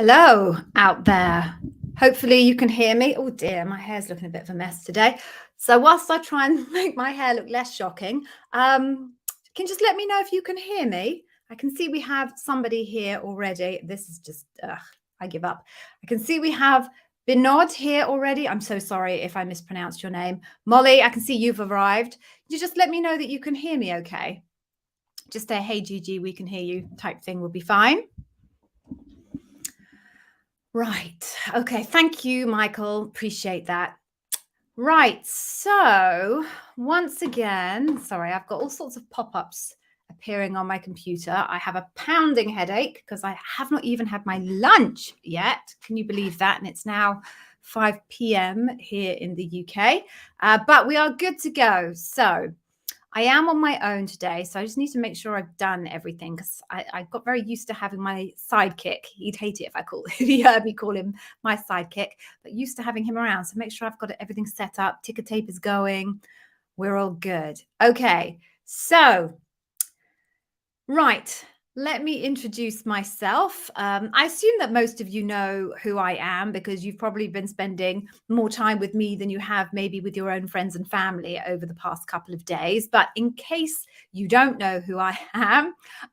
Hello out there. Hopefully you can hear me. Oh dear, my hair's looking a bit of a mess today. So whilst I try and make my hair look less shocking, can you just let me know if you can hear me? I can see we have somebody here already. This is just, I give up. I can see we have Binod here already. I'm so sorry if I mispronounced your name. Molly, I can see you've arrived. You just let me know that you can hear me okay. Just say, hey, Gigi, we can hear you type thing will be fine. Right. Okay. Thank you, Michael. Appreciate that. Right. So once again, sorry, I've got all sorts of pop-ups appearing on my computer. I have a pounding headache because I have not even had my lunch yet. Can you believe that? And it's now 5 p.m. here in the UK. But we are good to go. So I am on my own today, so I just need to make sure I've done everything because I got very used to having my sidekick. He'd hate it if he heard me call him my sidekick, but used to having him around. So make sure I've got everything set up. Ticker tape is going. We're all good. Okay, so right. Let me introduce myself. I assume that most of you know who I am because you've probably been spending more time with me than you have maybe with your own friends and family over the past couple of days. But in case you don't know who I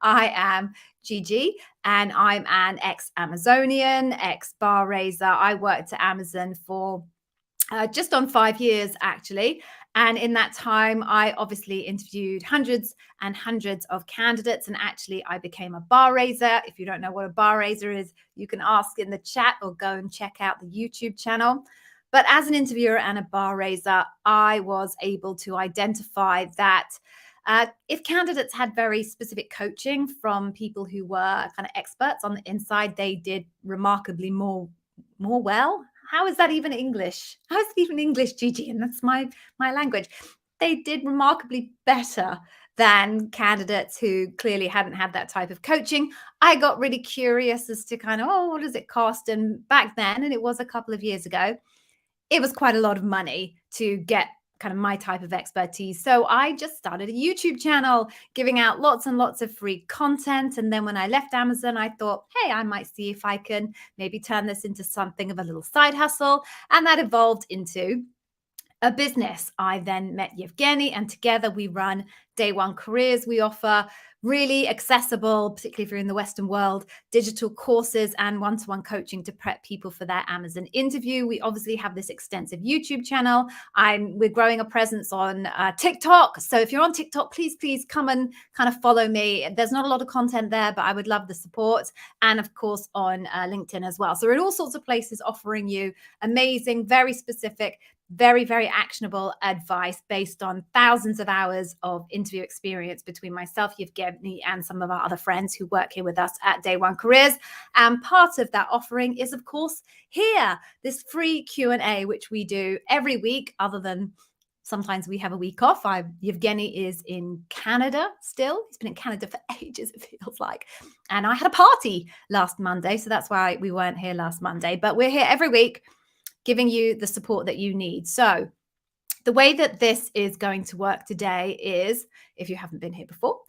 am Gigi, and I'm an ex-Amazonian, ex-bar raiser. I worked at Amazon for just on 5 years, actually. And in that time, I obviously interviewed hundreds and hundreds of candidates. And actually, I became a bar raiser. If you don't know what a bar raiser is, you can ask in the chat or go and check out the YouTube channel. But as an interviewer and a bar raiser, I was able to identify that if candidates had very specific coaching from people who were kind of experts on the inside, they did remarkably more well. How is that even English? How is it even English, Gigi? And that's my language. They did remarkably better than candidates who clearly hadn't had that type of coaching. I got really curious as to kind of, what does it cost? And back then, and it was a couple of years ago, it was quite a lot of money to get kind of my type of expertise. So I just started a YouTube channel giving out lots and lots of free content. And then when I left Amazon, I thought, hey, I might see if I can maybe turn this into something of a little side hustle. And that evolved into a business. I then met Yevgeny, and together we run Day One Careers. We offer really accessible, particularly if you're in the Western world, digital courses and one-to-one coaching to prep people for their Amazon interview. We obviously have this extensive YouTube channel. We're growing a presence on TikTok. So if you're on TikTok, please come and kind of follow me. There's not a lot of content there, but I would love the support. And of course on LinkedIn as well. So we're in all sorts of places offering you amazing, very specific, very, very actionable advice based on thousands of hours of interview experience between myself, Yevgeny, and some of our other friends who work here with us at Day One Careers. And part of that offering is, of course, here, this free Q&A, which we do every week, other than sometimes we have a week off. Yevgeny is in Canada still. He's been in Canada for ages, it feels like. And I had a party last Monday, so that's why we weren't here last Monday. But we're here every week, giving you the support that you need. So the way that this is going to work today is, if you haven't been here before,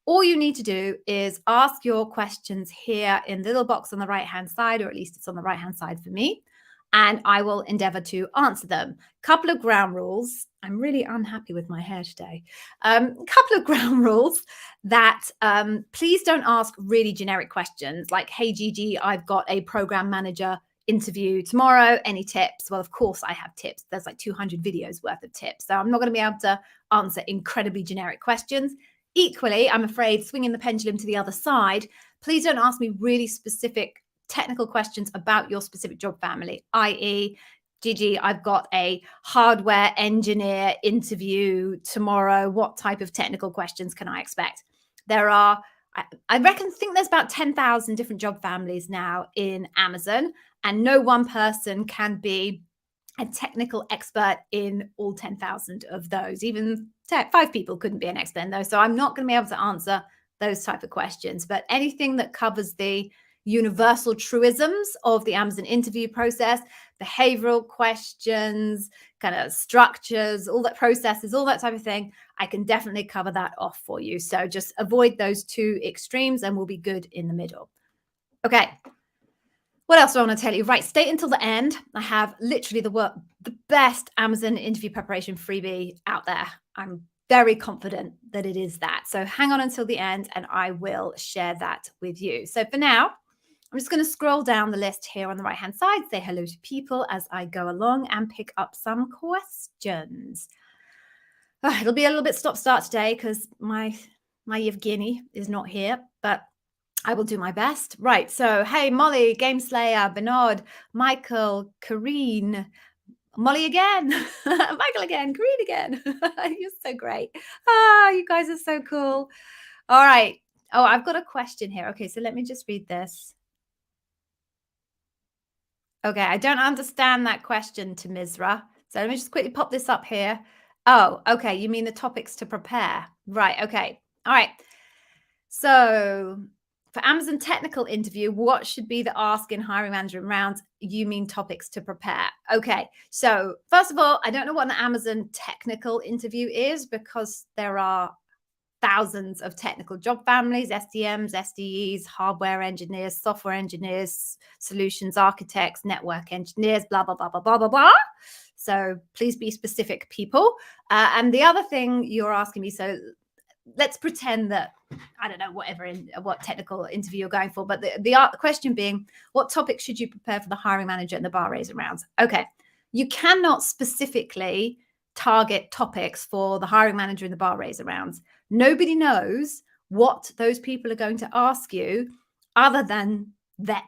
all you need to do is ask your questions here in the little box on the right-hand side, or at least it's on the right-hand side for me, and I will endeavor to answer them. Couple of ground rules. I'm really unhappy with my hair today. Couple of ground rules that please don't ask really generic questions like, hey, Gigi, I've got a program manager interview tomorrow. Any tips? Well, of course I have tips. There's like 200 videos worth of tips. So I'm not going to be able to answer incredibly generic questions. Equally, I'm afraid, swinging the pendulum to the other side, please don't ask me really specific technical questions about your specific job family, i.e., Gigi, I've got a hardware engineer interview tomorrow. What type of technical questions can I expect? There are, I think there's about 10,000 different job families now in Amazon, and no one person can be a technical expert in all 10,000 of those. Even 5 people couldn't be an expert in those. So I'm not going to be able to answer those type of questions. But anything that covers the universal truisms of the Amazon interview process, behavioral questions, kind of structures, all that processes, all that type of thing, I can definitely cover that off for you. So just avoid those two extremes and we'll be good in the middle. Okay. What else do I want to tell you? Right, stay until the end. I have literally the best Amazon interview preparation freebie out there. I'm very confident that it is that. So hang on until the end and I will share that with you. So for now, I'm just going to scroll down the list here on the right-hand side, say hello to people as I go along and pick up some questions. It'll be a little bit stop-start today because my Yevgeny is not here, but I will do my best. Right. So, hey, Molly, Game Slayer, Bernard, Michael, Kareen, Molly again, Michael again, Kareen again. You're so great. You guys are so cool. All right. Oh, I've got a question here. Okay. So let me just read this. Okay. I don't understand that question to Misra. So let me just quickly pop this up here. Oh, okay. You mean the topics to prepare. Right. Okay. All right. So for Amazon technical interview, what should be the ask in hiring management rounds? You mean topics to prepare. Okay. So first of all, I don't know what an Amazon technical interview is because there are thousands of technical job families, SDMs, SDEs, hardware engineers, software engineers, solutions architects, network engineers, blah, blah, blah, blah, blah, blah, blah. So please be specific, people. And the other thing you're asking me, so let's pretend that I don't know what technical interview you're going for, but the question being, what topics should you prepare for the hiring manager and the bar raiser rounds? Okay, you cannot specifically target topics for the hiring manager and the bar raiser rounds. Nobody knows what those people are going to ask you other than them.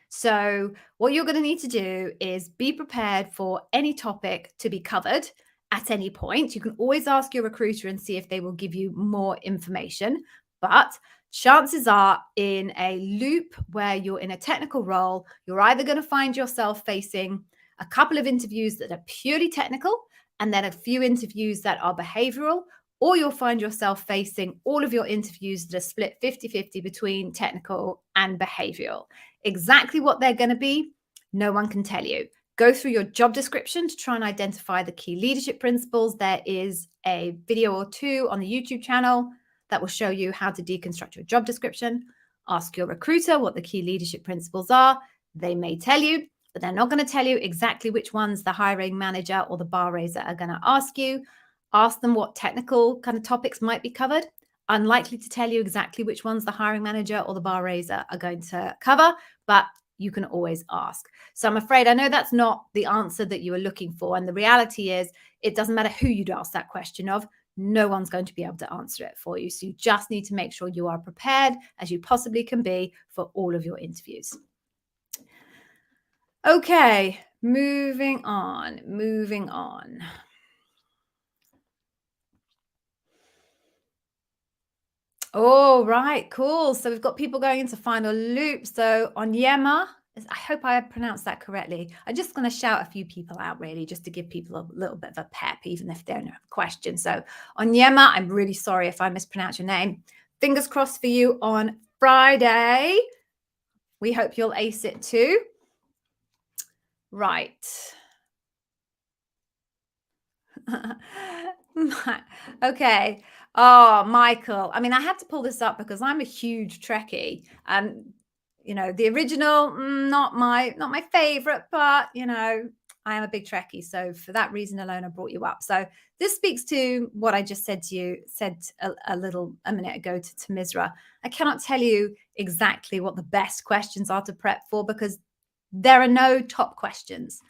So what you're going to need to do is be prepared for any topic to be covered at any point. You can always ask your recruiter and see if they will give you more information. But chances are, in a loop where you're in a technical role, you're either going to find yourself facing a couple of interviews that are purely technical and then a few interviews that are behavioral, or you'll find yourself facing all of your interviews that are split 50-50 between technical and behavioral. Exactly what they're going to be, no one can tell you. Go through your job description to try and identify the key leadership principles. There is a video or two on the YouTube channel that will show you how to deconstruct your job description. Ask your recruiter what the key leadership principles are. They may tell you, but they're not going to tell you exactly which ones the hiring manager or the bar raiser are going to ask you. Ask them what technical kind of topics might be covered. Unlikely to tell you exactly which ones the hiring manager or the bar raiser are going to cover, but you can always ask. So I'm afraid I know that's not the answer that you were looking for. And the reality is it doesn't matter who you'd ask that question of. No one's going to be able to answer it for you. So you just need to make sure you are prepared as you possibly can be for all of your interviews. Okay, moving on. Oh, right, cool. So we've got people going into final loop. So Onyema, I hope I pronounced that correctly. I'm just going to shout a few people out, really, just to give people a little bit of a pep, even if they don't have a question. So Onyema, I'm really sorry if I mispronounce your name. Fingers crossed for you on Friday. We hope you'll ace it too. Right. Okay. Oh, Michael. I mean, I had to pull this up because I'm a huge Trekkie. You know, the original, not my favorite, but you know, I am a big Trekkie. So for that reason alone, I brought you up. So this speaks to what I just said to you, a minute ago to Misra. I cannot tell you exactly what the best questions are to prep for because there are no top questions.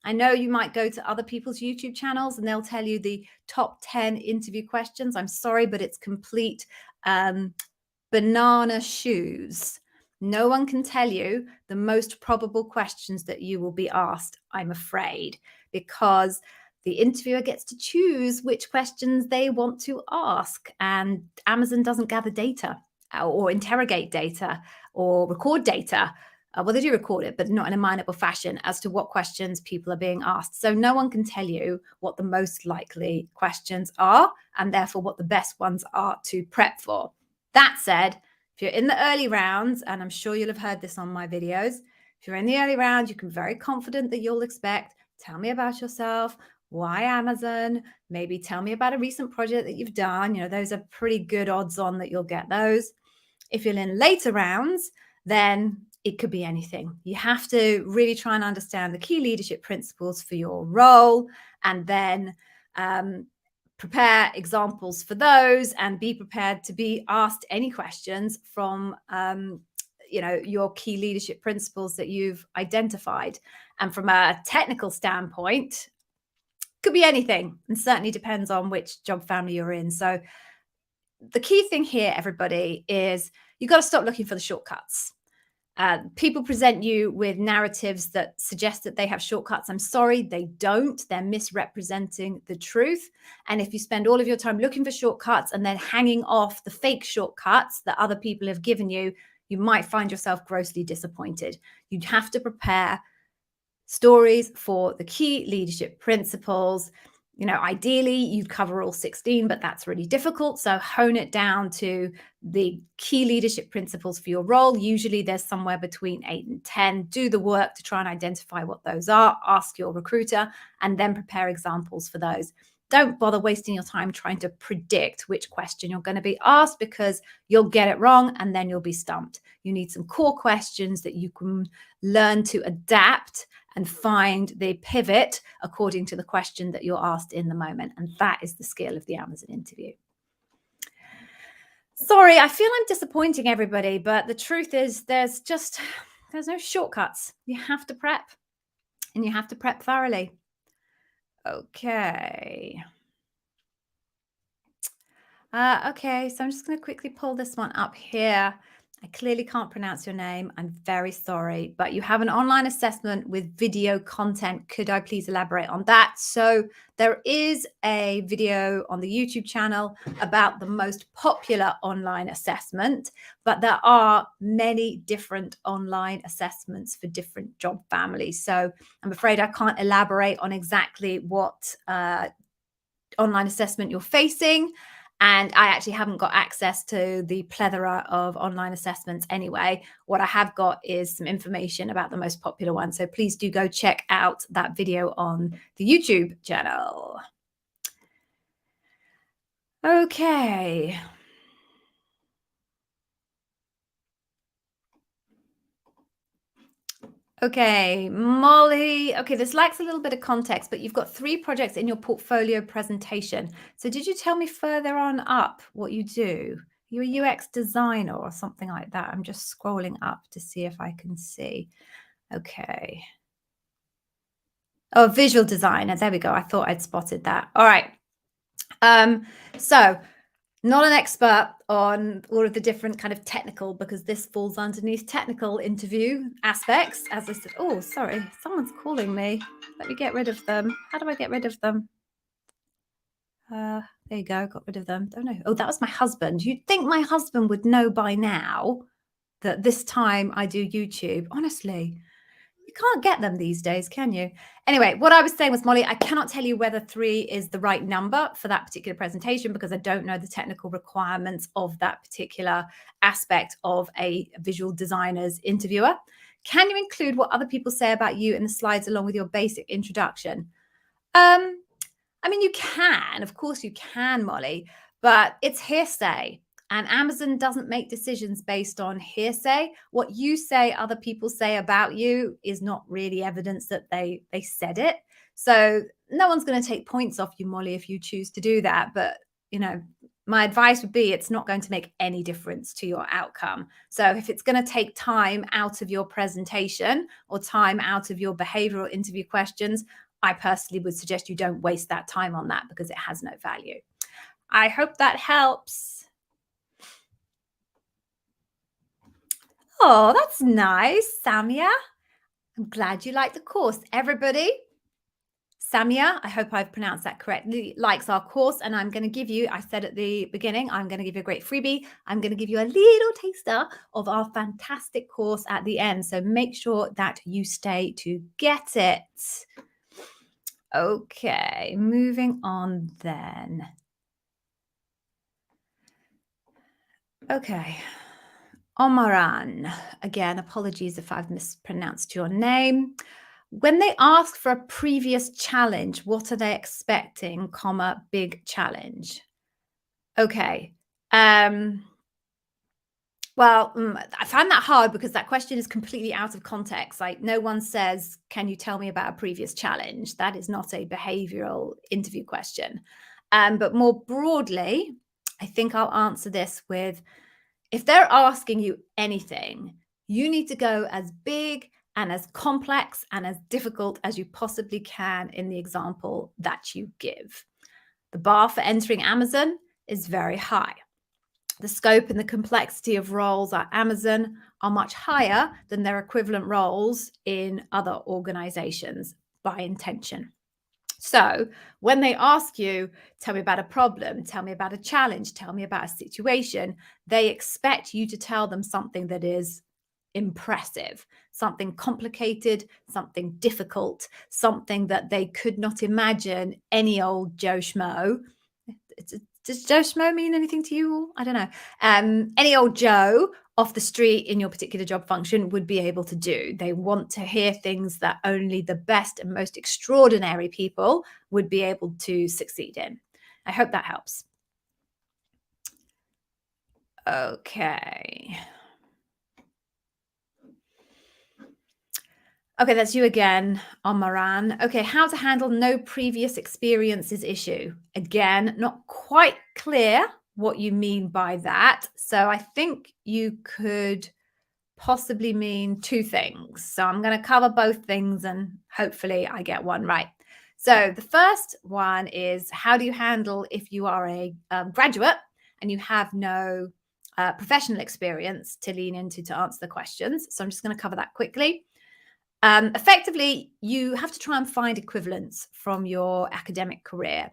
I know you might go to other people's YouTube channels and they'll tell you the top 10 interview questions. I'm sorry, but it's complete banana shoes. No one can tell you the most probable questions that you will be asked, I'm afraid, because the interviewer gets to choose which questions they want to ask. And Amazon doesn't gather data or interrogate data or record data. Well, they do record it, but not in a mineable fashion as to what questions people are being asked. So no one can tell you what the most likely questions are and therefore what the best ones are to prep for. That said, if you're in the early rounds, and I'm sure you'll have heard this on my videos, if you're in the early round, you can be very confident that you'll expect, tell me about yourself, why Amazon, maybe tell me about a recent project that you've done. You know, those are pretty good odds on that you'll get those. If you're in later rounds, then it could be anything. You have to really try and understand the key leadership principles for your role, and then prepare examples for those, and be prepared to be asked any questions from your key leadership principles that you've identified. And from a technical standpoint, could be anything, and certainly depends on which job family you're in. So the key thing here, everybody, is you've got to stop looking for the shortcuts. People present you with narratives that suggest that they have shortcuts. I'm sorry, they don't. They're misrepresenting the truth. And if you spend all of your time looking for shortcuts and then hanging off the fake shortcuts that other people have given you, you might find yourself grossly disappointed. You'd have to prepare stories for the key leadership principles. Ideally, you'd cover all 16, but that's really difficult. So hone it down to the key leadership principles for your role. Usually there's somewhere between 8 and 10. Do the work to try and identify what those are. Ask your recruiter, and then prepare examples for those. Don't bother wasting your time trying to predict which question you're going to be asked, because you'll get it wrong and then you'll be stumped. You need some core questions that you can learn to adapt and find the pivot according to the question that you're asked in the moment. And that is the skill of the Amazon interview. Sorry, I feel I'm disappointing everybody, but the truth is there's no shortcuts. You have to prep, and you have to prep thoroughly. Okay. Okay, so I'm just going to quickly pull this one up here. I clearly can't pronounce your name. I'm very sorry, but you have an online assessment with video content. Could I please elaborate on that? So there is a video on the YouTube channel about the most popular online assessment, but there are many different online assessments for different job families. So I'm afraid I can't elaborate on exactly what online assessment you're facing. And I actually haven't got access to the plethora of online assessments anyway. What I have got is some information about the most popular one. So please do go check out that video on the YouTube channel. Okay. Okay, Molly. Okay, this lacks a little bit of context, but you've got 3 projects in your portfolio presentation. So did you tell me further on up what you do? You're a UX designer or something like that. I'm just scrolling up to see if I can see. Okay. Oh, visual designer. There we go. I thought I'd spotted that. All right. So not an expert on all of the different kind of technical, because this falls underneath technical interview aspects. As I said, oh, sorry, someone's calling me. Let me get rid of them. How do I get rid of them? There you go. Got rid of them. Don't know. Oh, that was my husband. You'd think my husband would know by now that this time I do YouTube. Honestly, you can't get them these days, can you? Anyway, what I was saying was, Molly, I cannot tell you whether 3 is the right number for that particular presentation, because I don't know the technical requirements of that particular aspect of a visual designer's interviewer. Can you include what other people say about you in the slides along with your basic introduction? I mean, you can, of course you can, Molly, but it's hearsay. And Amazon doesn't make decisions based on hearsay. What you say other people say about you is not really evidence that they said it. So no one's going to take points off you, Molly, if you choose to do that. But, my advice would be it's not going to make any difference to your outcome. So if it's going to take time out of your presentation or time out of your behavioral interview questions, I personally would suggest you don't waste that time on that, because it has no value. I hope that helps. Oh, that's nice, Samia. I'm glad you like the course. Everybody, Samia, I hope I've pronounced that correctly, likes our course. And I'm going to give you, I said at the beginning, I'm going to give you a great freebie. I'm going to give you a little taster of our fantastic course at the end. So make sure that you stay to get it. Okay, moving on then. Okay. Omaran, again, apologies if I've mispronounced your name. When they ask for a previous challenge, what are they expecting, big challenge? Okay. Well, I find that hard because that question is completely out of context. Like, no one says, "Can you tell me about a previous challenge?" That is not a behavioral interview question. But more broadly, I think I'll answer this with, if they're asking you anything, you need to go as big and as complex and as difficult as you possibly can in the example that you give. The bar for entering Amazon is very high. The scope and the complexity of roles at Amazon are much higher than their equivalent roles in other organizations by intention. So when they ask you, tell me about a problem, tell me about a challenge, tell me about a situation, they expect you to tell them something that is impressive, something complicated, something difficult, something that they could not imagine any old Joe Schmo. Does Joe Schmo mean anything to you? I don't know. Any old Joe off the street in your particular job function would be able to do. They want to hear things that only the best and most extraordinary people would be able to succeed in. I hope that helps. Okay. Okay, that's you again, Omaran. Okay, how to handle no previous experiences issue. Again, not quite clear what you mean by that. So I think you could possibly mean two things. So I'm going to cover both things and hopefully I get one right. So the first one is, how do you handle if you are a graduate and you have no professional experience to lean into to answer the questions? So I'm just going to cover that quickly. Effectively, you have to try and find equivalents from your academic career.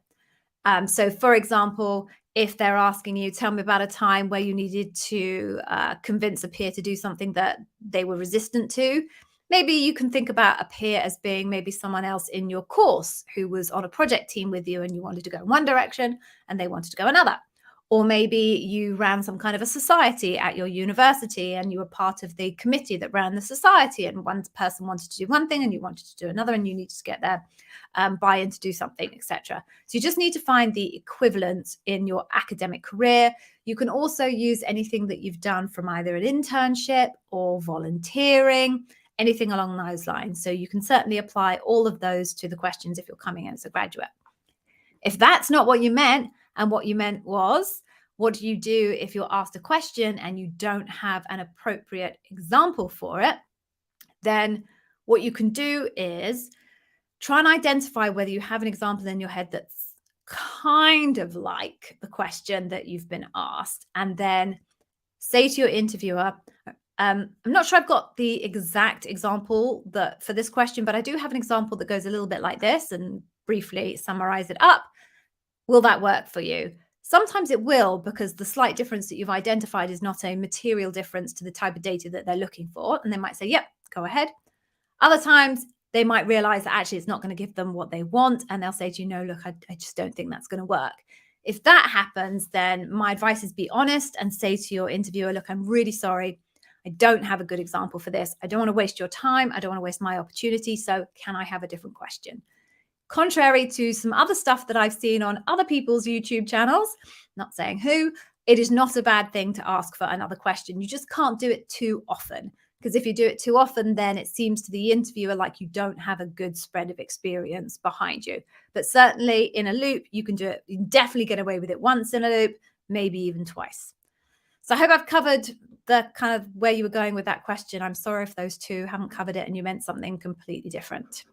So, for example, if they're asking you, tell me about a time where you needed to convince a peer to do something that they were resistant to, maybe you can think about a peer as being maybe someone else in your course who was on a project team with you and you wanted to go in one direction and they wanted to go another. Or maybe you ran some kind of a society at your university and you were part of the committee that ran the society, and one person wanted to do one thing and you wanted to do another, and you needed to get their buy-in to do something, etc. So you just need to find the equivalent in your academic career. You can also use anything that you've done from either an internship or volunteering, anything along those lines. So you can certainly apply all of those to the questions if you're coming in as a graduate. If that's not what you meant, and what you meant was, what do you do if you're asked a question and you don't have an appropriate example for it? Then what you can do is try and identify whether you have an example in your head that's kind of like the question that you've been asked, and then say to your interviewer, I'm not sure I've got the exact example that for this question, but I do have an example that goes a little bit like this, and briefly summarize it up. Will that work for you? Sometimes it will, because the slight difference that you've identified is not a material difference to the type of data that they're looking for. And they might say, yep, go ahead. Other times they might realize that actually it's not going to give them what they want. And they'll say to you, no, look, I just don't think that's going to work. If that happens, then my advice is be honest and say to your interviewer, look, I'm really sorry. I don't have a good example for this. I don't want to waste your time. I don't want to waste my opportunity. So can I have a different question? Contrary to some other stuff that I've seen on other people's YouTube channels, not saying who, it is not a bad thing to ask for another question. You just can't do it too often, because if you do it too often, then it seems to the interviewer like you don't have a good spread of experience behind you. But certainly in a loop, you can do it. You can definitely get away with it once in a loop, maybe even twice. So I hope I've covered the kind of where you were going with that question. I'm sorry if those two haven't covered it and you meant something completely different.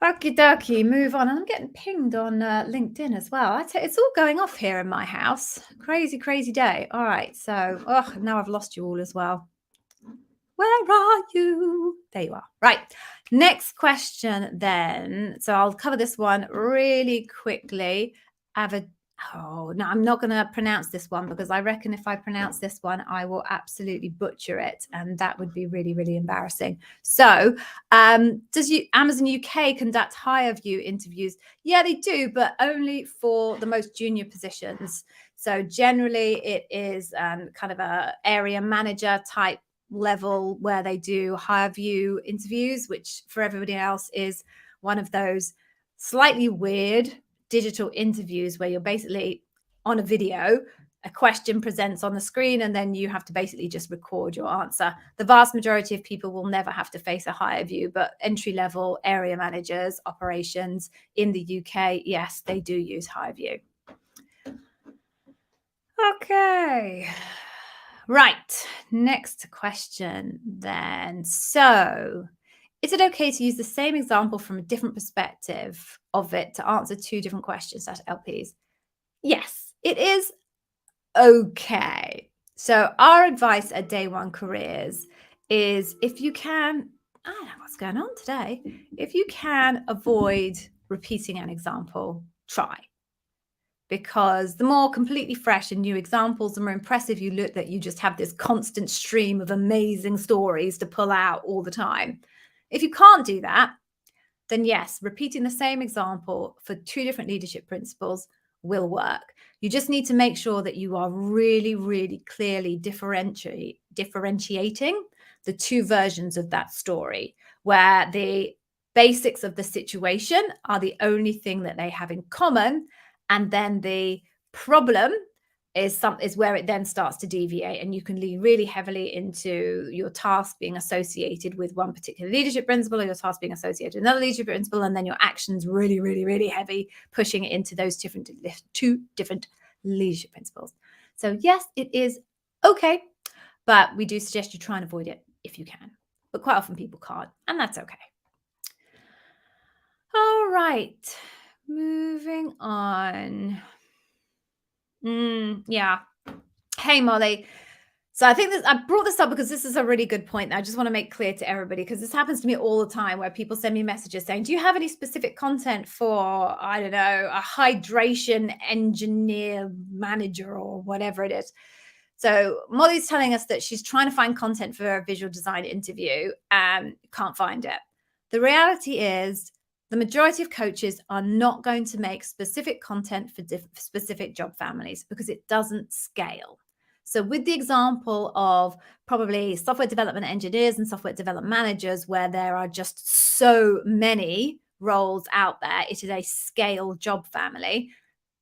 Okie dokie, move on. And I'm getting pinged on LinkedIn as well. It's all going off here in my house. Crazy, crazy day. All right. So, now I've lost you all as well. Where are you? There you are. Right. Next question then. So I'll cover this one really quickly. Oh, no, I'm not going to pronounce this one, because I reckon if I pronounce this one, I will absolutely butcher it. And that would be really, really embarrassing. So does Amazon UK conduct higher view interviews? Yeah, they do, but only for the most junior positions. So generally it is kind of a area manager type level where they do higher view interviews, which for everybody else is one of those slightly weird digital interviews where you're basically on a video a question presents on the screen, and then you have to basically just record your answer. The vast majority of people will never have to face a higher view, but entry-level area managers, operations in the UK, yes, they do use higher view. Okay. Right. Next question then. So, is it okay to use the same example from a different perspective of it to answer two different questions at LPs? Yes, it is okay. So, our advice at Day One Careers is if you can, I don't know what's going on today. If you can avoid repeating an example, try. Because the more completely fresh and new examples, the more impressive you look that you just have this constant stream of amazing stories to pull out all the time. If you can't do that, then yes, repeating the same example for two different leadership principles will work. You just need to make sure that you are really, really clearly differentiating the two versions of that story, where the basics of the situation are the only thing that they have in common. And then the problem is where it then starts to deviate, and you can lean really heavily into your task being associated with one particular leadership principle, or your task being associated with another leadership principle, and then your actions really, really, really heavy, pushing it into those two different leadership principles. So yes, it is okay, but we do suggest you try and avoid it if you can. But quite often people can't, and that's okay. All right. Moving on. Yeah. Hey, Molly. So I think I brought this up because this is a really good point that I just want to make clear to everybody, because this happens to me all the time where people send me messages saying, do you have any specific content for, I don't know, a hydration engineer manager or whatever it is? So Molly's telling us that she's trying to find content for a visual design interview and can't find it. The reality is, the majority of coaches are not going to make specific content for specific job families because it doesn't scale. So with the example of probably software development engineers and software development managers, where there are just so many roles out there, it is a scale job family.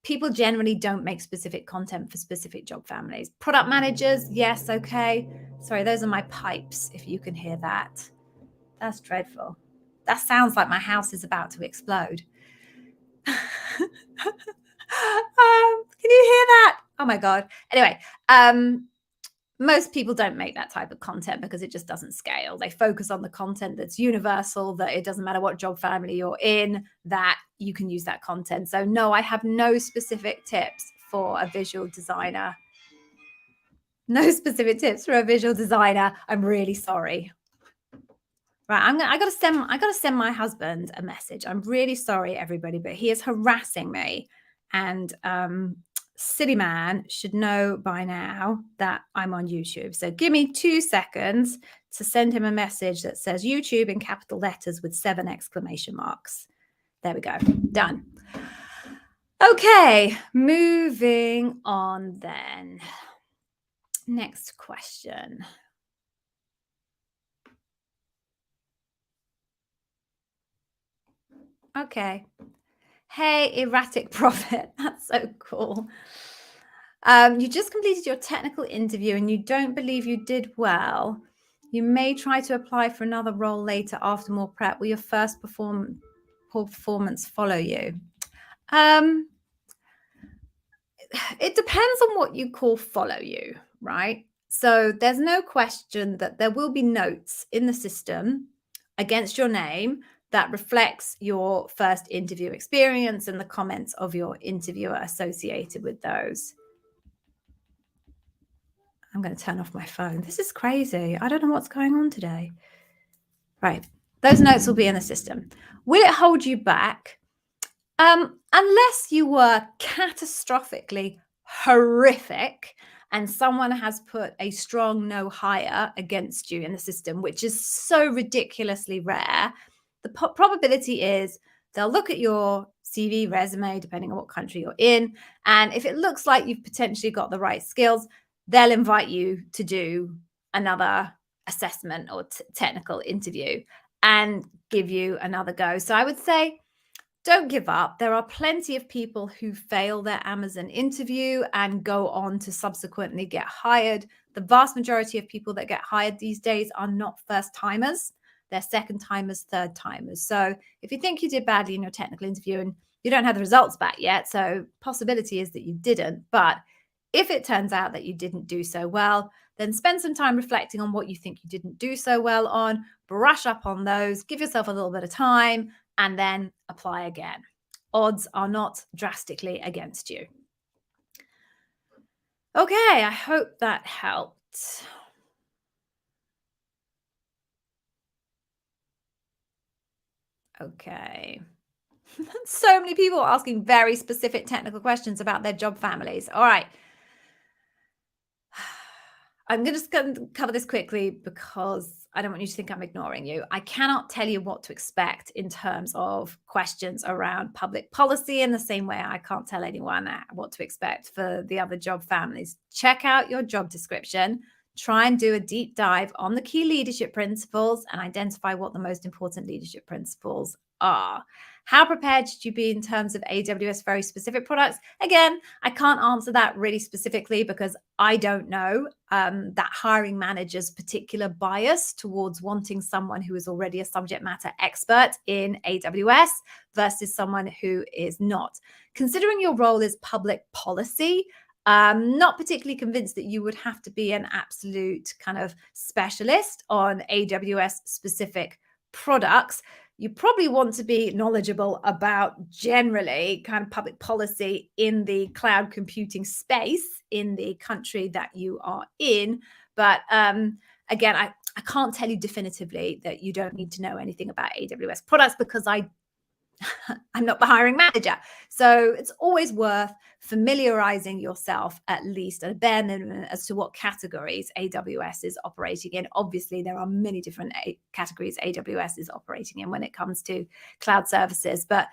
People generally don't make specific content for specific job families. Product managers, yes, okay. Sorry, those are my pipes, if you can hear that. That's dreadful. That sounds like my house is about to explode. Can you hear that? Oh my God. Anyway, most people don't make that type of content because it just doesn't scale. They focus on the content that's universal, that it doesn't matter what job family you're in, that you can use that content. So no, I have no specific tips for a visual designer. No specific tips for a visual designer. I'm really sorry. Right, I got to send my husband a message. I'm really sorry, everybody, but he is harassing me, and silly man should know by now that I'm on YouTube. So give me 2 seconds to send him a message that says YouTube in capital letters with 7 exclamation marks. There we go. Done. Okay, moving on then. Next question. Okay. Hey, erratic prophet. That's so cool. You just completed your technical interview and you don't believe you did well. You may try to apply for another role later after more prep. Will your first poor performance follow you? It depends on what you call follow you, right? So there's no question that there will be notes in the system against your name that reflects your first interview experience and the comments of your interviewer associated with those. I'm going to turn off my phone. This is crazy. I don't know what's going on today. Right. Those notes will be in the system. Will it hold you back? Unless you were catastrophically horrific and someone has put a strong no hire against you in the system, which is so ridiculously rare, the probability is they'll look at your CV, resume, depending on what country you're in, and if it looks like you've potentially got the right skills, they'll invite you to do another assessment or technical interview and give you another go. So I would say, don't give up. There are plenty of people who fail their Amazon interview and go on to subsequently get hired. The vast majority of people that get hired these days are not first timers. They're second timers, third timers. So if you think you did badly in your technical interview and you don't have the results back yet, so possibility is that you didn't. But if it turns out that you didn't do so well, then spend some time reflecting on what you think you didn't do so well on, brush up on those, give yourself a little bit of time, and then apply again. Odds are not drastically against you. Okay, I hope that helped. Okay. So many people asking very specific technical questions about their job families. All right. I'm just going to cover this quickly because I don't want you to think I'm ignoring you. I cannot tell you what to expect in terms of questions around public policy in the same way I can't tell anyone what to expect for the other job families. Check out your job description. Try and do a deep dive on the key leadership principles and identify what the most important leadership principles are. How prepared should you be in terms of AWS very specific products? Again, I can't answer that really specifically because I don't know that hiring manager's particular bias towards wanting someone who is already a subject matter expert in AWS versus someone who is not. Considering your role is public policy, not particularly convinced that you would have to be an absolute kind of specialist on AWS specific products. You probably want to be knowledgeable about generally kind of public policy in the cloud computing space in the country that you are in. But again, I can't tell you definitively that you don't need to know anything about AWS products because I'm not the hiring manager. So it's always worth familiarizing yourself at least at a bare minimum as to what categories AWS is operating in. Obviously, there are many different categories AWS is operating in when it comes to cloud services, but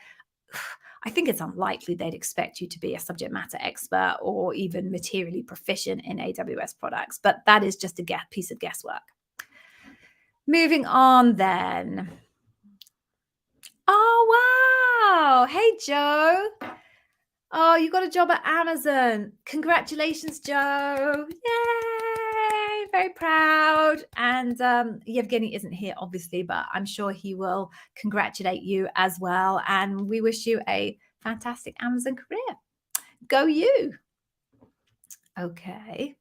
I think it's unlikely they'd expect you to be a subject matter expert or even materially proficient in AWS products, but that is just a piece of guesswork. Moving on then. Oh, wow. Hey, Joe. Oh, you got a job at Amazon. Congratulations, Joe. Yay. Very proud. And Yevgeny isn't here, obviously, but I'm sure he will congratulate you as well. And we wish you a fantastic Amazon career. Go you. Okay.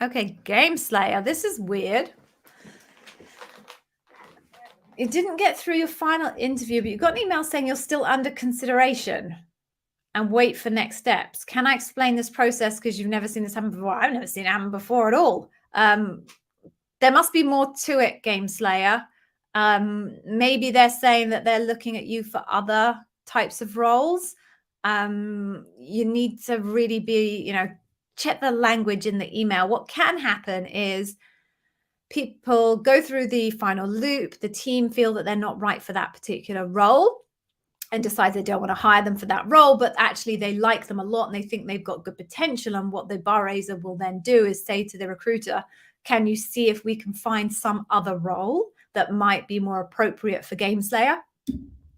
Okay, Game Slayer. This is weird. It didn't get through your final interview, but you got an email saying you're still under consideration and wait for next steps. Can I explain this process? Because you've never seen this happen before. I've never seen it happen before at all. There must be more to it, Game Slayer. Maybe they're saying that they're looking at you for other types of roles. You need to really be, check the language in the email. What can happen is people go through the final loop. The team feel that they're not right for that particular role and decide they don't want to hire them for that role, but actually they like them a lot and they think they've got good potential. And what the bar raiser will then do is say to the recruiter, can you see if we can find some other role that might be more appropriate for Game Slayer?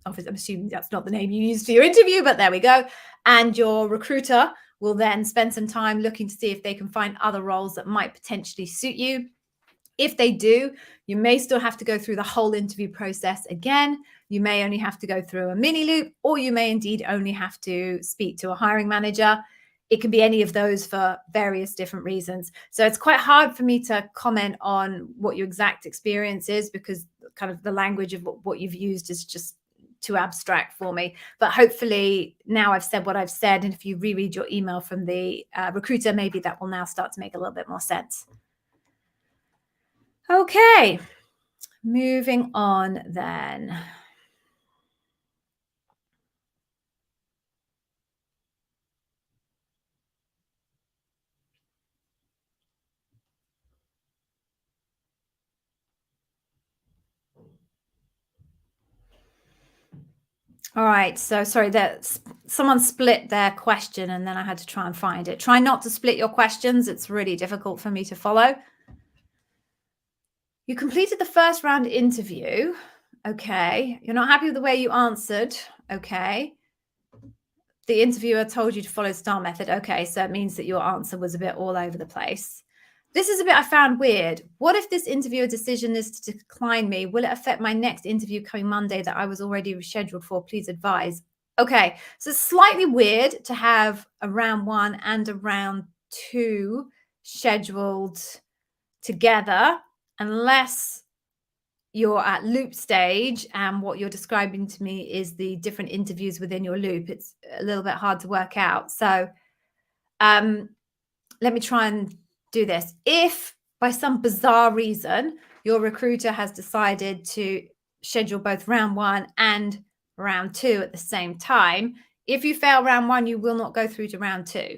Obviously, I'm assuming that's not the name you used for your interview, but there we go. And your recruiter will then spend some time looking to see if they can find other roles that might potentially suit you. If they do, you may still have to go through the whole interview process again. You may only have to go through a mini loop, or you may indeed only have to speak to a hiring manager. It can be any of those for various different reasons. So it's quite hard for me to comment on what your exact experience is because kind of the language of what you've used is just too abstract for me. But hopefully now I've said what I've said. And if you reread your email from the recruiter, maybe that will now start to make a little bit more sense. Okay, moving on then. All right, so sorry that someone split their question and then I had to try and find it. Try not to split your questions. It's really difficult for me to follow. You completed the first round interview. Okay. You're not happy with the way you answered. Okay. The interviewer told you to follow STAR method. Okay. So it means that your answer was a bit all over the place. This is a bit I found weird. What if this interviewer decision is to decline me? Will it affect my next interview coming Monday that I was already scheduled for? Please advise. Okay. So it's slightly weird to have a round 1 and a round 2 scheduled together, unless you're at loop stage and what you're describing to me is the different interviews within your loop. It's a little bit hard to work out. So let me try and do this. If by some bizarre reason your recruiter has decided to schedule both round 1 and round 2 at the same time, if you fail round 1, you will not go through to round 2.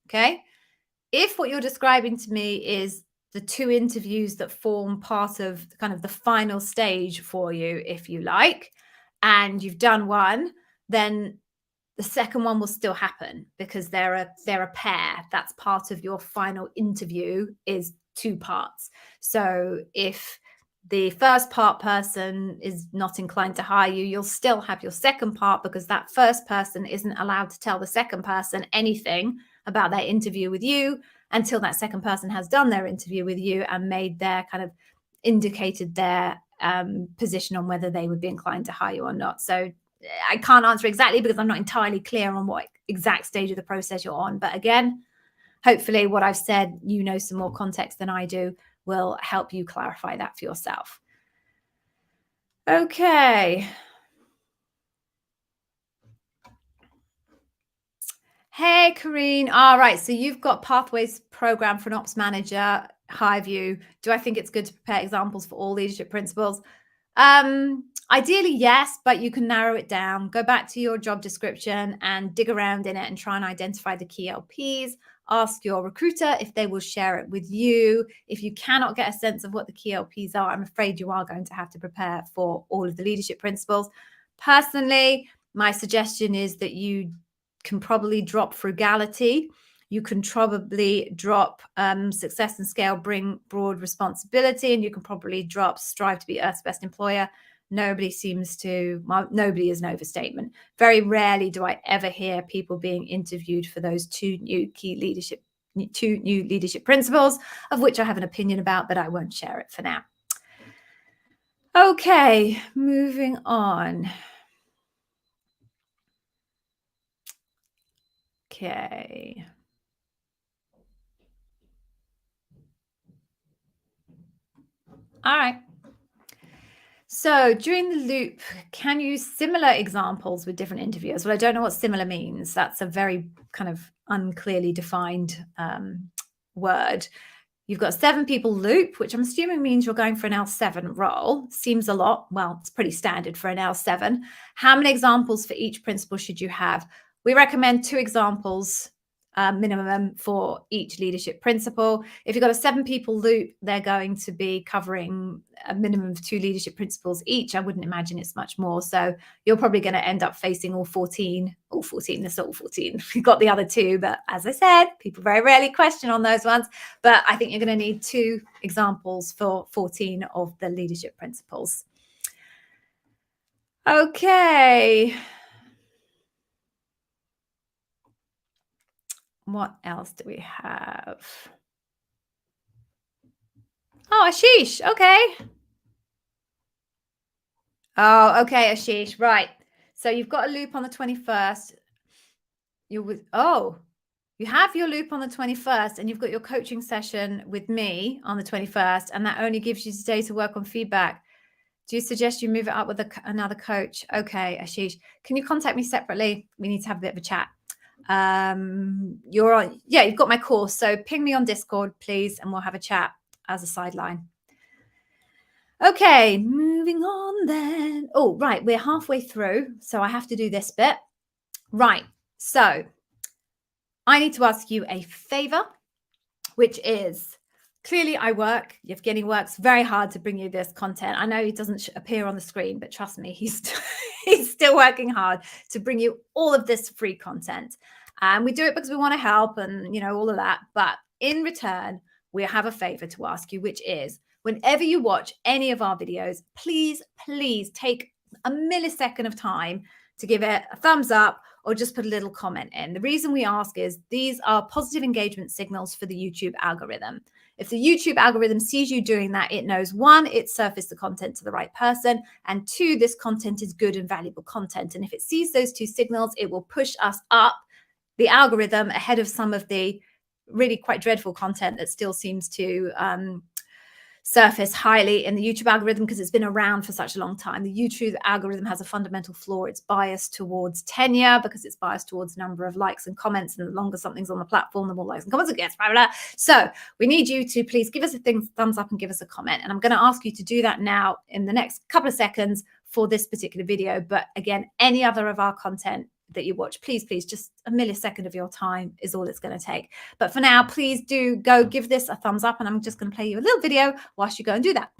Okay. If what you're describing to me is the 2 interviews that form part of kind of the final stage for you, if you like, and you've done one, then the second one will still happen because they're a pair. That's part of your final interview, is 2 parts. So if the first part person is not inclined to hire you, you'll still have your second part, because that first person isn't allowed to tell the second person anything about their interview with you until that second person has done their interview with you and made their kind of indicated their position on whether they would be inclined to hire you or not. So I can't answer exactly because I'm not entirely clear on what exact stage of the process you're on. But again, hopefully what I've said, you know, some more context than I do, will help you clarify that for yourself. Okay. Hey, Karine. All right. So you've got Pathways program for an ops manager, Highview. Do I think it's good to prepare examples for all leadership principles? Ideally, yes, but you can narrow it down. Go back to your job description and dig around in it and try and identify the key LPs. Ask your recruiter if they will share it with you. If you cannot get a sense of what the key LPs are, I'm afraid you are going to have to prepare for all of the leadership principles. Personally, my suggestion is that you can probably drop frugality. You can probably drop success and scale, bring broad responsibility, and you can probably drop strive to be Earth's best employer. Nobody seems to, well, nobody is an overstatement. Very rarely do I ever hear people being interviewed for those 2 new leadership principles, of which I have an opinion about, but I won't share it for now. Okay, moving on. Okay. All right. So during the loop, can you use similar examples with different interviewers? Well, I don't know what similar means. That's a very kind of unclearly defined word. You've got 7 people loop, which I'm assuming means you're going for an L7 role. Seems a lot. Well, it's pretty standard for an L7. How many examples for each principle should you have? We recommend 2 examples minimum for each leadership principle. If you've got a 7 people loop, they're going to be covering a minimum of 2 leadership principles each. I wouldn't imagine it's much more. So you're probably going to end up facing all 14. That's not all 14. We've got the other 2, but as I said, people very rarely question on those ones. But I think you're going to need 2 examples for 14 of the leadership principles. Okay. What else do we have? Oh, Ashish. Okay. Oh, okay, Ashish. Right. So you've got a loop on the 21st. You have your loop on the 21st, and you've got your coaching session with me on the 21st, and that only gives you today to work on feedback. Do you suggest you move it up with another coach? Okay, Ashish. Can you contact me separately? We need to have a bit of a chat. You've got my course. So ping me on Discord, please, and we'll have a chat as a sideline. Okay, moving on then. Oh, right. We're halfway through, so I have to do this bit. Right. So I need to ask you a favor, which is clearly Yevgeny works very hard to bring you this content. I know he doesn't appear on the screen, but trust me, he's still working hard to bring you all of this free content. And we do it because we want to help and, all of that. But in return, we have a favor to ask you, which is whenever you watch any of our videos, please, please take a millisecond of time to give it a thumbs up or just put a little comment in. The reason we ask is these are positive engagement signals for the YouTube algorithm. If the YouTube algorithm sees you doing that, it knows, one, it surfaced the content to the right person, and two, this content is good and valuable content. And if it sees those two signals, it will push us up the algorithm ahead of some of the really quite dreadful content that still seems to surface highly in the YouTube algorithm because it's been around for such a long time. The YouTube algorithm has a fundamental flaw. It's biased towards tenure because it's biased towards number of likes and comments. And the longer something's on the platform, the more likes and comments it gets, blah, blah, blah. So we need you to please give us a thumbs up and give us a comment. And I'm going to ask you to do that now in the next couple of seconds for this particular video. But again, any other of our content that you watch, please, just a millisecond of your time is all it's going to take. But for now, please do go give this a thumbs up, and I'm just going to play you a little video whilst you go and do that.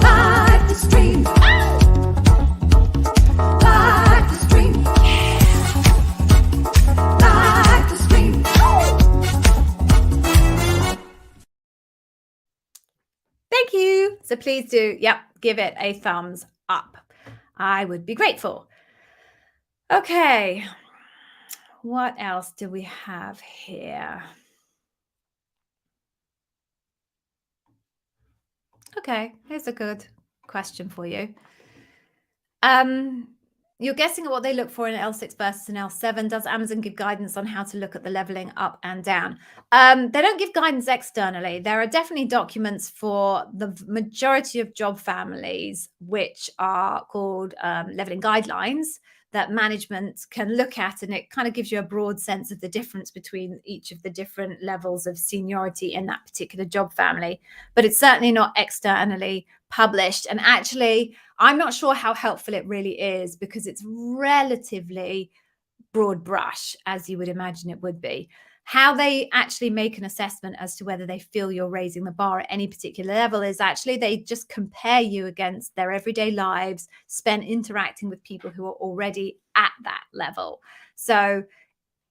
Live to stream. Live to stream. Live to stream. Thank you. So please do, give it a thumbs up. I would be grateful. Okay, what else do we have here? Okay, here's a good question for you. You're guessing at what they look for in L6 versus an L7. Does Amazon give guidance on how to look at the leveling up and down? They don't give guidance externally. There are definitely documents for the majority of job families, which are called leveling guidelines, that management can look at, and it kind of gives you a broad sense of the difference between each of the different levels of seniority in that particular job family. But it's certainly not externally published. And actually, I'm not sure how helpful it really is because it's relatively broad brush, as you would imagine it would be. How they actually make an assessment as to whether they feel you're raising the bar at any particular level is actually they just compare you against their everyday lives spent interacting with people who are already at that level. So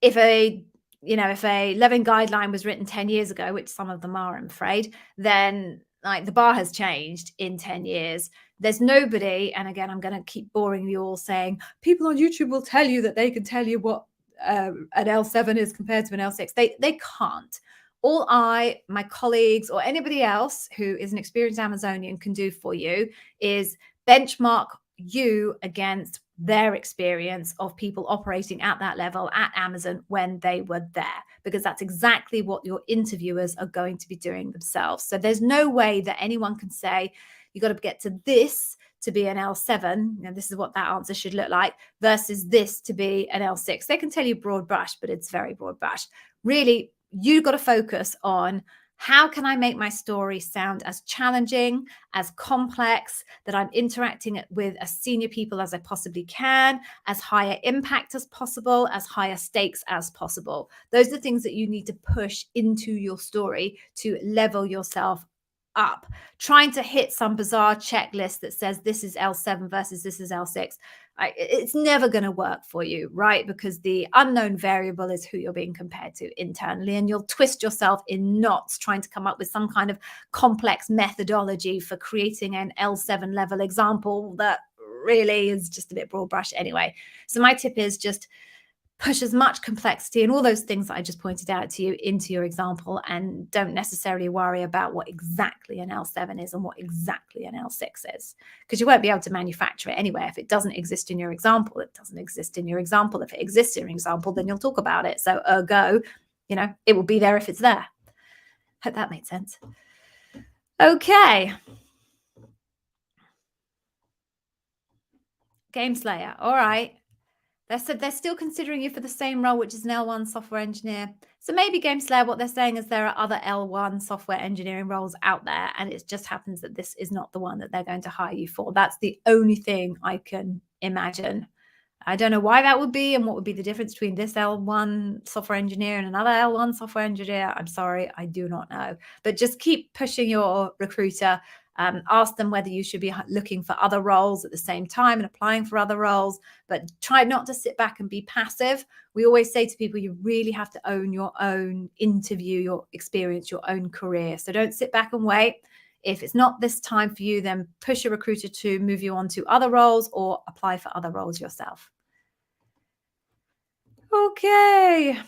if a leveling guideline was written 10 years ago, which some of them are, I'm afraid, then like the bar has changed in 10 years. There's nobody, and again, I'm going to keep boring you all saying people on YouTube will tell you that they can tell you what an L7 is compared to an L6. They can't. All I, my colleagues, or anybody else who is an experienced Amazonian can do for you is benchmark you against their experience of people operating at that level at Amazon when they were there, because that's exactly what your interviewers are going to be doing themselves. So there's no way that anyone can say you got to get to this to be an L7, this is what that answer should look like, versus this to be an L6. They can tell you broad brush, but it's very broad brush. Really, you've got to focus on how can I make my story sound as challenging, as complex, that I'm interacting with as senior people as I possibly can, as higher impact as possible, as higher stakes as possible. Those are things that you need to push into your story to level yourself up. Trying to hit some bizarre checklist that says this is L7 versus this is L6, it's never going to work for you, right? Because the unknown variable is who you're being compared to internally, and you'll twist yourself in knots trying to come up with some kind of complex methodology for creating an L7 level example that really is just a bit broad brush anyway. So my tip is just push as much complexity and all those things that I just pointed out to you into your example, and don't necessarily worry about what exactly an L7 is and what exactly an L6 is, because you won't be able to manufacture it anyway. If it doesn't exist in your example, it doesn't exist in your example. If it exists in your example, then you'll talk about it. So ergo, it will be there if it's there. Hope that made sense. Okay. Game Slayer. All right. They said they're still considering you for the same role, which is an L1 software engineer. So maybe Game Slayer, what they're saying is there are other L1 software engineering roles out there, and it just happens that this is not the one that they're going to hire you for. That's the only thing I can imagine. I don't know why that would be and what would be the difference between this L1 software engineer and another L1 software engineer. I'm sorry, I do not know. But just keep pushing your recruiter Ask them whether you should be looking for other roles at the same time and applying for other roles, but try not to sit back and be passive. We always say to people, you really have to own your own interview, your experience, your own career. So don't sit back and wait. If it's not this time for you, then push a recruiter to move you on to other roles or apply for other roles yourself. Okay.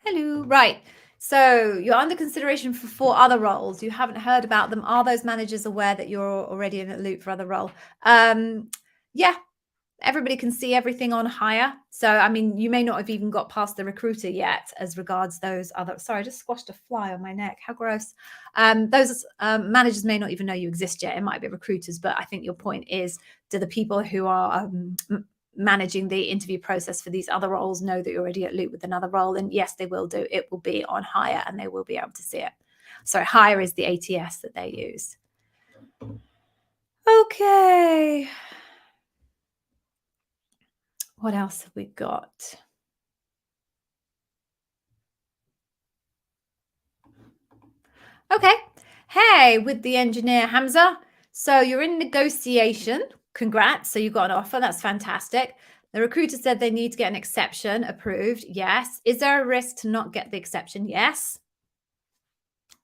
Hello. Right. So you're under consideration for 4 other roles. You haven't heard about them. Are those managers aware that you're already in a loop for other role? Yeah, everybody can see everything on hire. So, I mean, you may not have even got past the recruiter yet as regards those other, sorry, I just squashed a fly on my neck. How gross. Those managers may not even know you exist yet. It might be recruiters, but I think your point is, do the people who are managing the interview process for these other roles know that you're already at loop with another role? And yes, they will do. It will be on hire and they will be able to see it. Sorry, hire is the ATS that they use. Okay. What else have we got? Okay. Hey, with the engineer, Hamza. So you're in negotiation. Congrats. So you got an offer. That's fantastic. The recruiter said they need to get an exception approved. Yes. Is there a risk to not get the exception? Yes.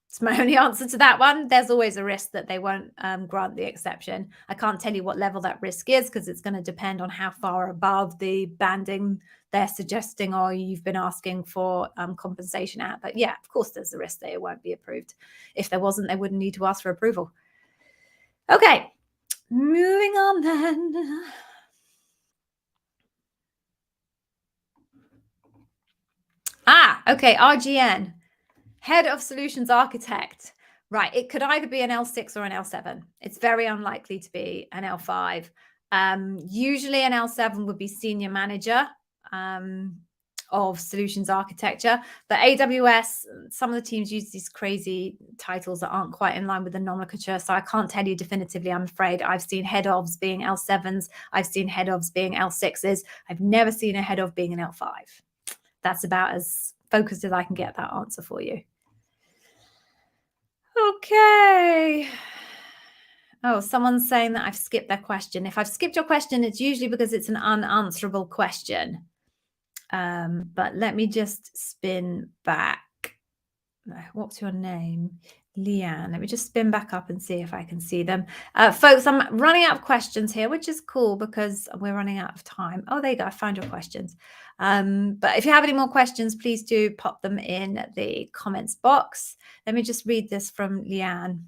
It's my only answer to that one. There's always a risk that they won't grant the exception. I can't tell you what level that risk is because it's going to depend on how far above the banding they're suggesting or you've been asking for compensation at. But yeah, of course, there's a risk that it won't be approved. If there wasn't, they wouldn't need to ask for approval. Okay, moving on then. Okay, RGN. Head of Solutions Architect. Right. It could either be an L6 or an L7. It's very unlikely to be an L5. Usually an L7 would be Senior Manager of Solutions Architecture. But AWS, some of the teams use these crazy titles that aren't quite in line with the nomenclature. So I can't tell you definitively, I'm afraid. I've seen head ofs being L7s. I've seen head ofs being L6s. I've never seen a head of being an L5. That's about as focused as I can get that answer for you. Okay. Oh, someone's saying that I've skipped their question. If I've skipped your question, it's usually because it's an unanswerable question. But let me just spin back. What's your name? Leanne. Let me just spin back up and see if I can see them. Folks, I'm running out of questions here, which is cool because we're running out of time. Oh, there you go. I found your questions. But if you have any more questions, please do pop them in the comments box. Let me just read this from Leanne.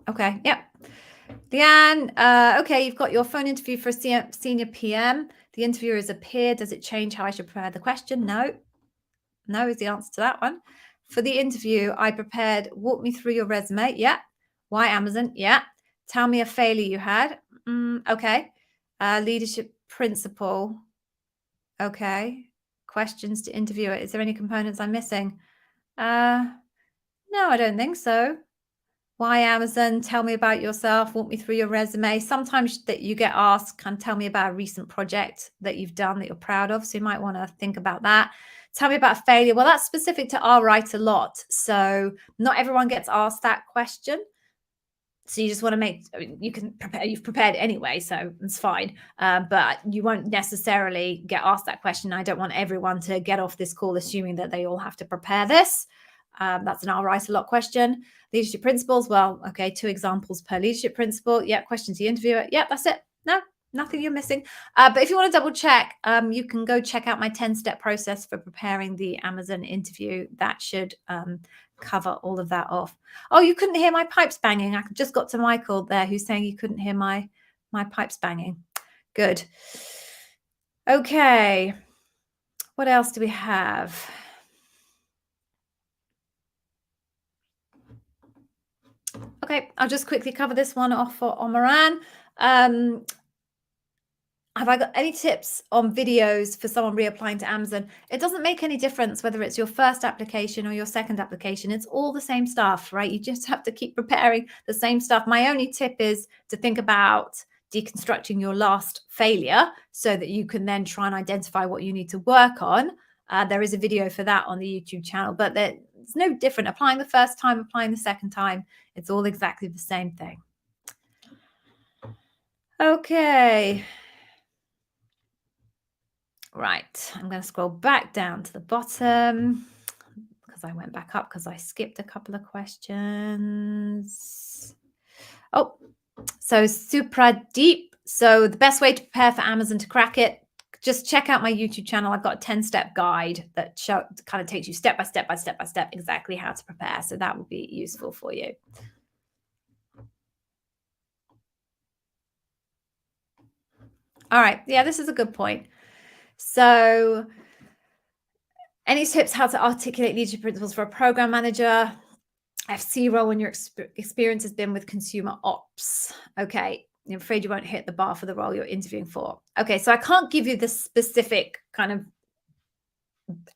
Okay, yeah. Leanne, okay, you've got your phone interview for a senior PM. The interviewer is a peer. Does it change how I should prepare the question? No. No is the answer to that one. For the interview, I prepared, walk me through your resume. Yeah. Why Amazon? Yeah. Tell me a failure you had. Okay. Leadership principle. Okay. Questions to interviewer. Is there any components I'm missing? No, I don't think so. Why Amazon? Tell me about yourself. Walk me through your resume. Sometimes that you get asked, can tell me about a recent project that you've done that you're proud of. So you might want to think about that. Tell me about failure. Well, that's specific to our Write a Lot. So not everyone gets asked that question. So you just want to make, I mean, you can prepare, you've prepared anyway, so it's fine. But you won't necessarily get asked that question. I don't want everyone to get off this call assuming that they all have to prepare this. That's an I'll Write a Lot question. Leadership principles. Well, okay, 2 examples per leadership principle. Yeah, question to the interviewer. Yeah, that's it. No, nothing you're missing. But if you want to double check, you can go check out my 10-step process for preparing the Amazon interview. That should cover all of that off. Oh, you couldn't hear my pipes banging. I just got to Michael there who's saying you couldn't hear my pipes banging. Good. Okay. What else do we have? Okay, I'll just quickly cover this one off for Omaran. Have I got any tips on videos for someone reapplying to Amazon? It doesn't make any difference whether it's your first application or your second application. It's all the same stuff, right? You just have to keep preparing the same stuff. My only tip is to think about deconstructing your last failure so that you can then try and identify what you need to work on. There is a video for that on the YouTube channel, but it's no different. Applying the first time, applying the second time, it's all exactly the same thing. Okay. Right, I'm going to scroll back down to the bottom because I went back up because I skipped a couple of questions. Oh, so super deep. So the best way to prepare for Amazon to crack it, just check out my YouTube channel. I've got a 10-step guide that kind of takes you step by step exactly how to prepare. So that will be useful for you. All right. Yeah, this is a good point. So any tips how to articulate leadership principles for a program manager? FC role when your experience has been with consumer ops. Okay. I'm afraid you won't hit the bar for the role you're interviewing for. Okay. So I can't give you the specific kind of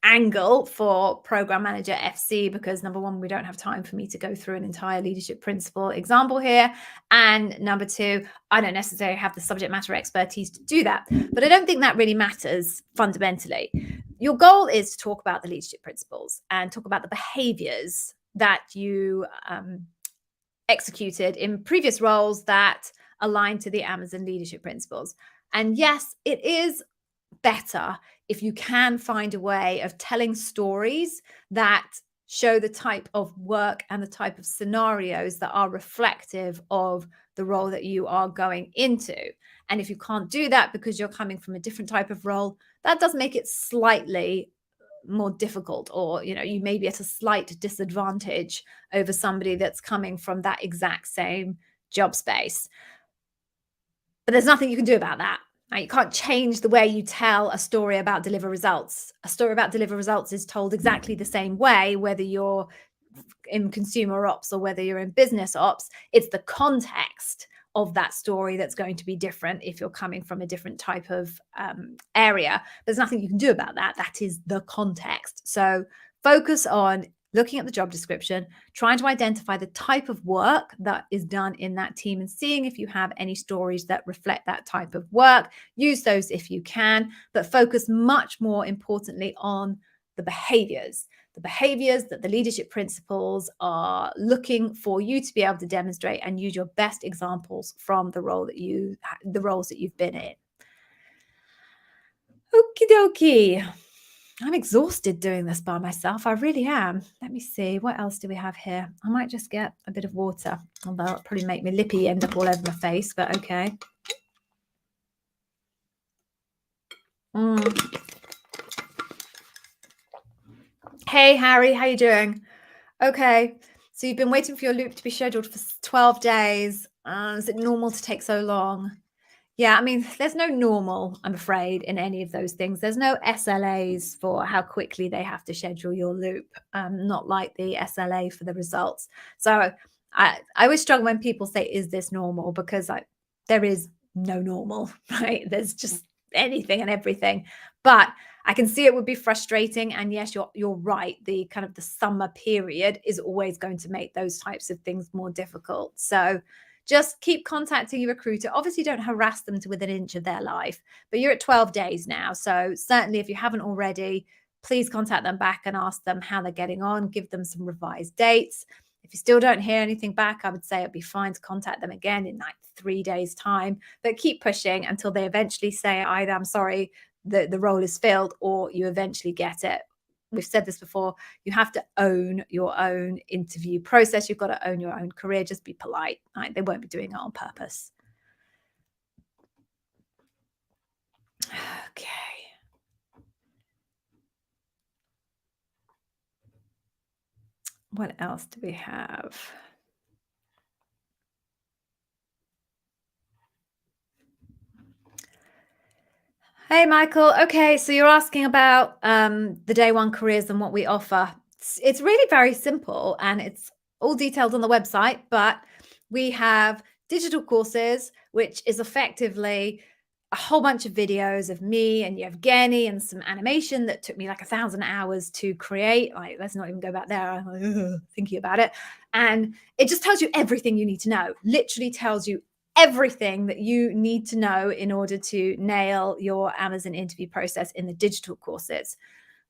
angle for program manager FC because number one, we don't have time for me to go through an entire leadership principle example here. And number two, I don't necessarily have the subject matter expertise to do that. But I don't think that really matters fundamentally. Your goal is to talk about the leadership principles and talk about the behaviors that you executed in previous roles that align to the Amazon leadership principles. And yes, it is better if you can find a way of telling stories that show the type of work and the type of scenarios that are reflective of the role that you are going into. And if you can't do that because you're coming from a different type of role, that does make it slightly more difficult, or you may be at a slight disadvantage over somebody that's coming from that exact same job space. But there's nothing you can do about that. You can't change the way you tell a story about deliver results. A story about deliver results is told exactly the same way, whether you're in consumer ops or whether you're in business ops. It's the context of that story that's going to be different if you're coming from a different type of area. There's nothing you can do about that. That is the context. So focus on looking at the job description, trying to identify the type of work that is done in that team and seeing if you have any stories that reflect that type of work. Use those if you can, but focus much more importantly on the behaviors that the leadership principles are looking for you to be able to demonstrate, and use your best examples from the roles that you've been in. Okie dokie. I'm exhausted doing this by myself. I really am. Let me see. What else do we have here? I might just get a bit of water, although it'll probably make my lippy end up all over my face, but okay. Hey, Harry, how you doing? Okay, so you've been waiting for your loop to be scheduled for 12 days. Is it normal to take so long? Yeah, I mean, there's no normal, I'm afraid, in any of those things. There's no SLAs for how quickly they have to schedule your loop, not like the SLA for the results. So I always struggle when people say, is this normal? Because there is no normal, right? There's just anything and everything. But I can see it would be frustrating. And yes, you're right. The kind of the summer period is always going to make those types of things more difficult. So just keep contacting your recruiter. Obviously, don't harass them to within an inch of their life, but you're at 12 days now. So certainly if you haven't already, please contact them back and ask them how they're getting on. Give them some revised dates. If you still don't hear anything back, I would say it'd be fine to contact them again in like 3 days' time, but keep pushing until they eventually say either, I'm sorry, the role is filled, or you eventually get it. We've said this before, you have to own your own interview process. You've got to own your own career. Just be polite. Right? They won't be doing it on purpose. Okay. What else do we have? Hey, Michael. Okay, so you're asking about the day one careers and what we offer. It's really very simple, and it's all detailed on the website, but we have digital courses, which is effectively a whole bunch of videos of me and Yevgeny and some animation that took me like 1,000 hours to create. Like, let's not even go back there. I'm thinking about it. And it just tells you everything you need to know, literally tells you everything that you need to know in order to nail your Amazon interview process in the digital courses.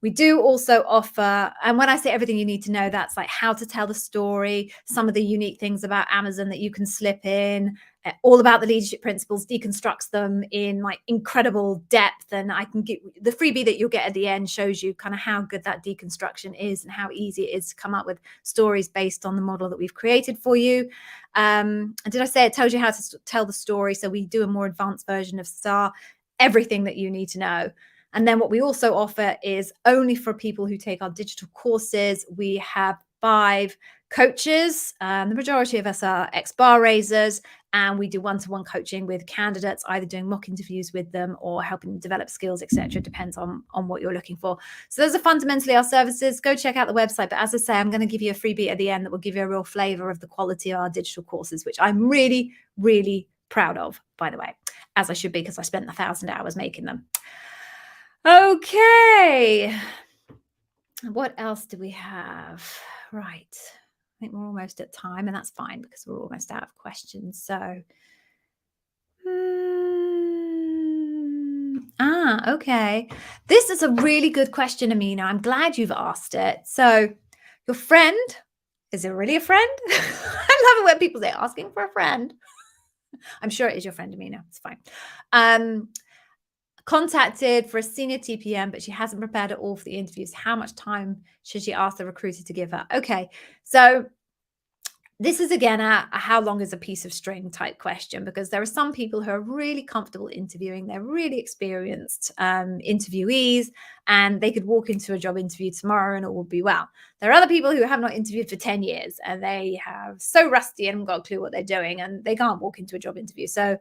We do also offer, and when I say everything you need to know, that's like how to tell the story, some of the unique things about Amazon that you can slip in, all about the leadership principles, deconstructs them in like incredible depth. And I can get the freebie that you'll get at the end shows you kind of how good that deconstruction is and how easy it is to come up with stories based on the model that we've created for you. And did I say it tells you how to tell the story? So we do a more advanced version of STAR, everything that you need to know. And then what we also offer is only for people who take our digital courses. We have 5 coaches. The majority of us are ex-bar raisers, and we do one-to-one coaching with candidates, either doing mock interviews with them or helping them develop skills, etc. Depends on what you're looking for. So those are fundamentally our services. Go check out the website. But as I say, I'm going to give you a freebie at the end that will give you a real flavor of the quality of our digital courses, which I'm really, really proud of, by the way, as I should be, because I spent 1,000 hours making them. Okay. What else do we have? Right. I think we're almost at time, and that's fine because we're almost out of questions. So, okay. This is a really good question, Amina. I'm glad you've asked it. So, your friend, is it really a friend? I love it when people say asking for a friend. I'm sure it is your friend, Amina. It's fine. Contacted for a senior TPM, but she hasn't prepared at all for the interviews. How much time should she ask the recruiter to give her? Okay, so this is again a how long is a piece of string type question, because there are some people who are really comfortable interviewing. They're really experienced interviewees, and they could walk into a job interview tomorrow and it will be well. There are other people who have not interviewed for 10 years and they have so rusty and haven't got a clue what they're doing and they can't walk into a job interview. So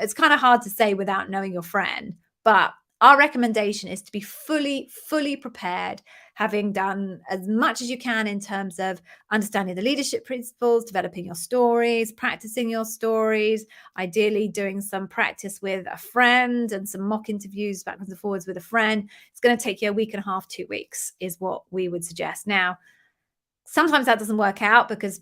it's kind of hard to say without knowing your friend. But our recommendation is to be fully prepared, having done as much as you can in terms of understanding the leadership principles, developing your stories, practicing your stories, ideally doing some practice with a friend and some mock interviews backwards and forwards with a friend. It's going to take you a week and a half, 2 weeks is what we would suggest. Now, sometimes that doesn't work out because,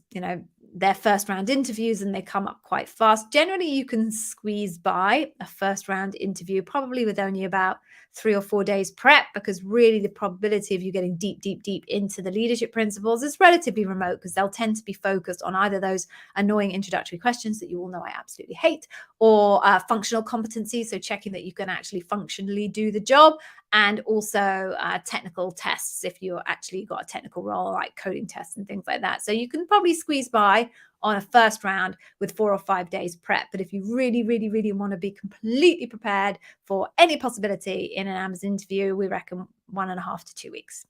they're first round interviews and they come up quite fast. Generally, you can squeeze by a first round interview, probably with only about 3 or 4 days prep, because really the probability of you getting deep into the leadership principles is relatively remote, because they'll tend to be focused on either those annoying introductory questions that you all know I absolutely hate, or functional competency, so checking that you can actually functionally do the job, and also technical tests if you've actually got a technical role, like coding tests and things like that. So you can probably squeeze by on a first round with 4 or 5 days prep. But if you really want to be completely prepared for any possibility in an Amazon interview, we reckon 1.5 to 2 weeks.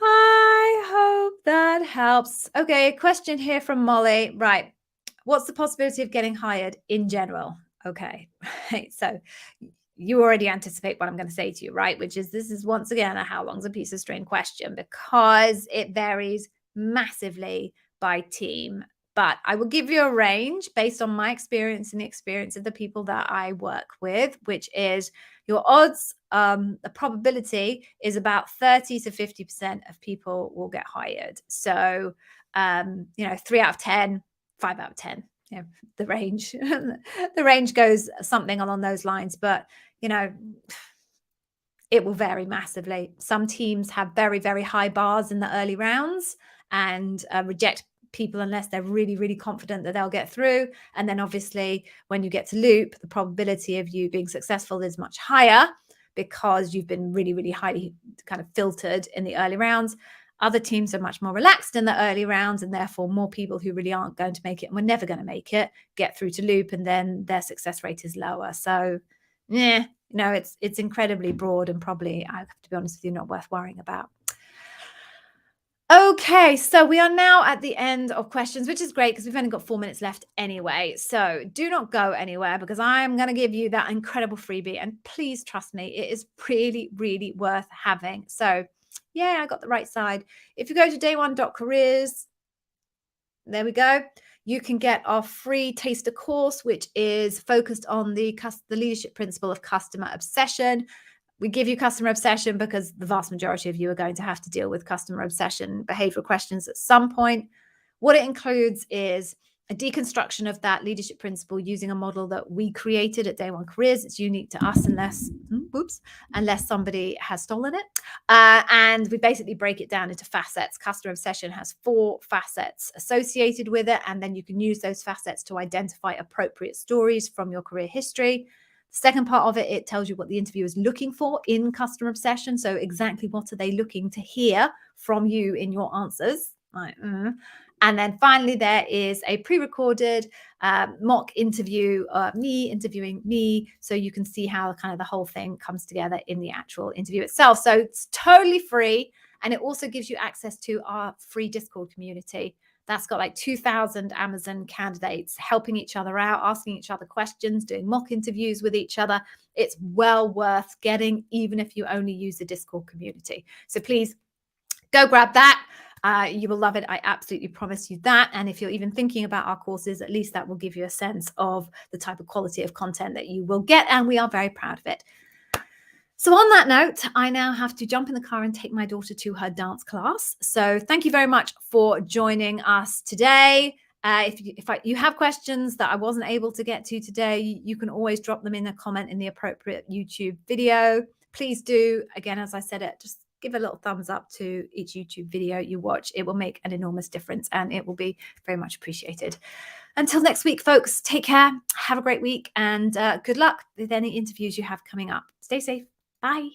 I hope that helps. Okay, question here from Molly. Right. What's the possibility of getting hired in general? Okay. Right. So you already anticipate what I'm going to say to you, right? Which is, this is once again a how long's a piece of string question, because it varies massively by team. But I will give you a range based on my experience and the experience of the people that I work with, which is your odds, the probability is about 30 to 50% of people will get hired. So, 3 out of 10, 5 out of 10. The range the range goes something along those lines, but it will vary massively. Some teams have very high bars in the early rounds and reject people unless they're really confident that they'll get through. And then obviously when you get to loop, the probability of you being successful is much higher, because you've been really highly kind of filtered in the early rounds. Other teams are much more relaxed in the early rounds, and therefore more people who really aren't going to make it and were never going to make it get through to loop, and then their success rate is lower. So, it's incredibly broad, and probably, I have to be honest with you, not worth worrying about. Okay, so we are now at the end of questions, which is great because we've only got 4 minutes left anyway. So do not go anywhere, because I'm going to give you that incredible freebie. And please trust me, it is really worth having. So yeah, I got the right side. If you go to day1.careers, there we go. You can get our free taster course, which is focused on the leadership principle of customer obsession. We give you customer obsession because the vast majority of you are going to have to deal with customer obsession behavioral questions at some point. What it includes is a deconstruction of that leadership principle using a model that we created at Day One Careers. It's unique to us unless somebody has stolen it. And we basically break it down into facets. Customer obsession has 4 facets associated with it, and then you can use those facets to identify appropriate stories from your career history. The second part of it, it tells you what the interviewer is looking for in customer obsession. So exactly what are they looking to hear from you in your answers? And then finally, there is a pre-recorded mock interview, me interviewing me, so you can see how kind of the whole thing comes together in the actual interview itself. So it's totally free, and it also gives you access to our free Discord community. That's got like 2,000 Amazon candidates helping each other out, asking each other questions, doing mock interviews with each other. It's well worth getting, even if you only use the Discord community. So please go grab that. You will love it. I absolutely promise you that. And if you're even thinking about our courses, at least that will give you a sense of the type of quality of content that you will get. And we are very proud of it. So on that note, I now have to jump in the car and take my daughter to her dance class. So thank you very much for joining us today. If you have questions that I wasn't able to get to today, you can always drop them in a comment in the appropriate YouTube video. Please do. Again, as I said, just give a little thumbs up to each YouTube video you watch. It will make an enormous difference and it will be very much appreciated. Until next week, folks, take care. Have a great week and good luck with any interviews you have coming up. Stay safe. Bye.